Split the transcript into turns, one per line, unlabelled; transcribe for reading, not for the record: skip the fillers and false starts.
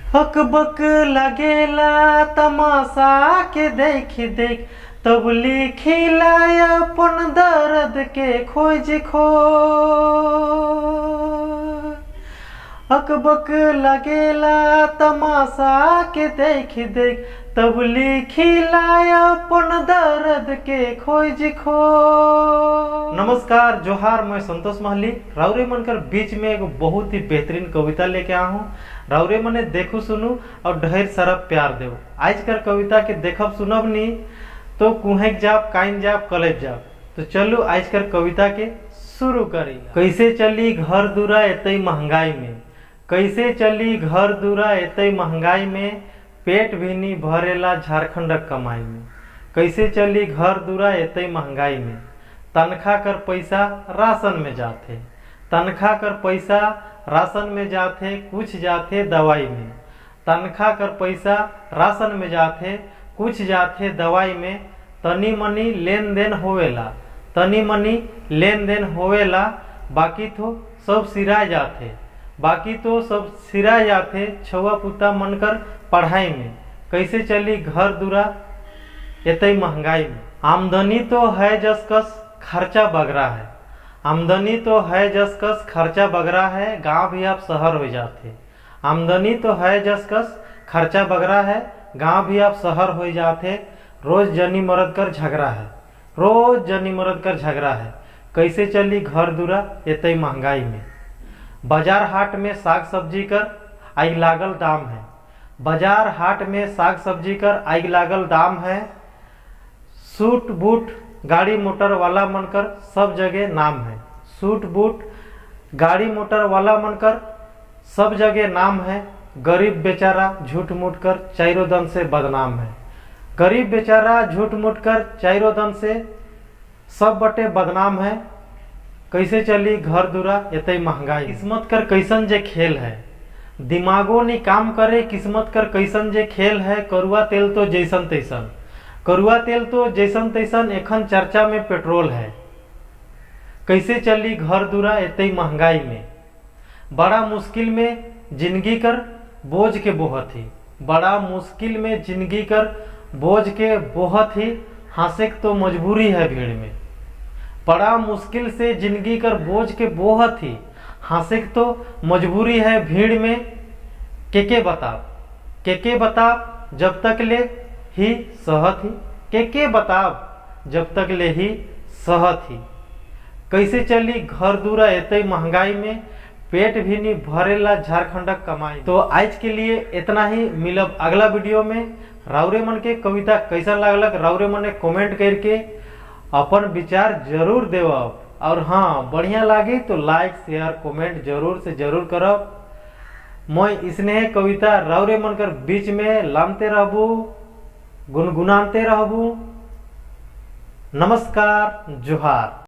हक बक लगेला तमाशा के देख देख, तब लिखिला अपन दर्द के खोज खो। हक बक लगेला तमाशा के देख देख, तब लिखिला अपन दर्द के खोज खो। नमस्कार जोहार, मैं संतोष महली राउरे मनकर बीच में एक बहुत ही बेहतरीन कविता लेके आया हूँ। राउरे मने देखू सुनू और ढेर सारा प्यार देव। आज कर कविता के देखब सुनब नी तो कुहेक जाप काइन जाप कलेब जाप। तो चलो आज कर कविता के शुरू करी। कैसे चली घर दूरा एतई महंगाई में, कैसे चली घर दूरा एतई महंगाई में, पेट भी नहीं भरेला झारखंड कमाई में। कैसे चली घर दूरा एतई महंगाई में, तनखा कर पैसा राशन में जाते, तनखा कर पैसा राशन में जाते, कुछ जाते दवाई में। तनखा कर पैसा राशन में जाते, कुछ जाते दवाई में। तनी मनी लेन देन होवेला, तनी मनी लेन देन होवेला, बाकी तो सब सिरा जाते, बाकी तो सब सिरा जाते छुआ पुता मनकर पढ़ाई में। कैसे चली घर दूरा एतई महंगाई में। आमदनी तो है जसकस खर्चा बगरा है, आमदनी तो है जसकस खर्चा बगरा है, गांव भी आप शहर हो जाते। आमदनी तो है जसकस खर्चा बगरा है, गांव भी आप शहर हो जाते। रोज जनी मरद कर झगड़ा है, रोज जनी मरद कर झगड़ा है। कैसे चली घर दूरा एतई महंगाई में। बाजार हाट में साग सब्जी कर आग लागल दाम है, बाजार हाट में साग सब्जी कर आग लागल दाम है। सूट बूट गाड़ी मोटर वाला मनकर सब जगह नाम है, सूट बूट गाड़ी मोटर वाला मनकर सब जगह नाम है। गरीब बेचारा झूठ मूठ कर चारों दम से बदनाम है, गरीब बेचारा झूठ मूठ कर चारों दम से सब बटे बदनाम है। कैसे चली घर दूरा एतई महंगाई। किस्मत कर कैसन जे खेल है, दिमागो नहीं काम करे, किस्मत कर कैसन जे खेल है। करुआ तेल तो जैसन तैसन, करुआ तेल तो जैसन तैसन, एखन चर्चा में पेट्रोल है। कैसे चली घर दूरा एतई महंगाई में। बड़ा मुश्किल में जिंदगी कर बोझ के बोहत ही, बड़ा मुश्किल में जिंदगी कर बोझ के बोहत ही, हंसे तो मजबूरी है भीड़ में। बड़ा मुश्किल से जिंदगी कर बोझ के बोहत ही, हंसे तो मजबूरी है भीड़ में। के बताब, के बताब जब तक ले ही सहत ही, के बताब जब तक ले ही सहत ही। कैसे चली घर दूरा एतई महंगाई में, पेट भी नहीं भरेला झारखंड कमाई। तो आज के लिए इतना ही, मिलब अगला वीडियो में। राउरे मन के कविता कैसा लागलक राउरे मने कमेंट करके अपन विचार जरूर देव। और हाँ, बढ़िया लागी तो लाइक शेयर कमेंट जरूर से जरूर करब। मैं इसने कविता राउरे मन कर बीच में लामते रहबू, गुनगुनाते रहबू। नमस्कार जोहार।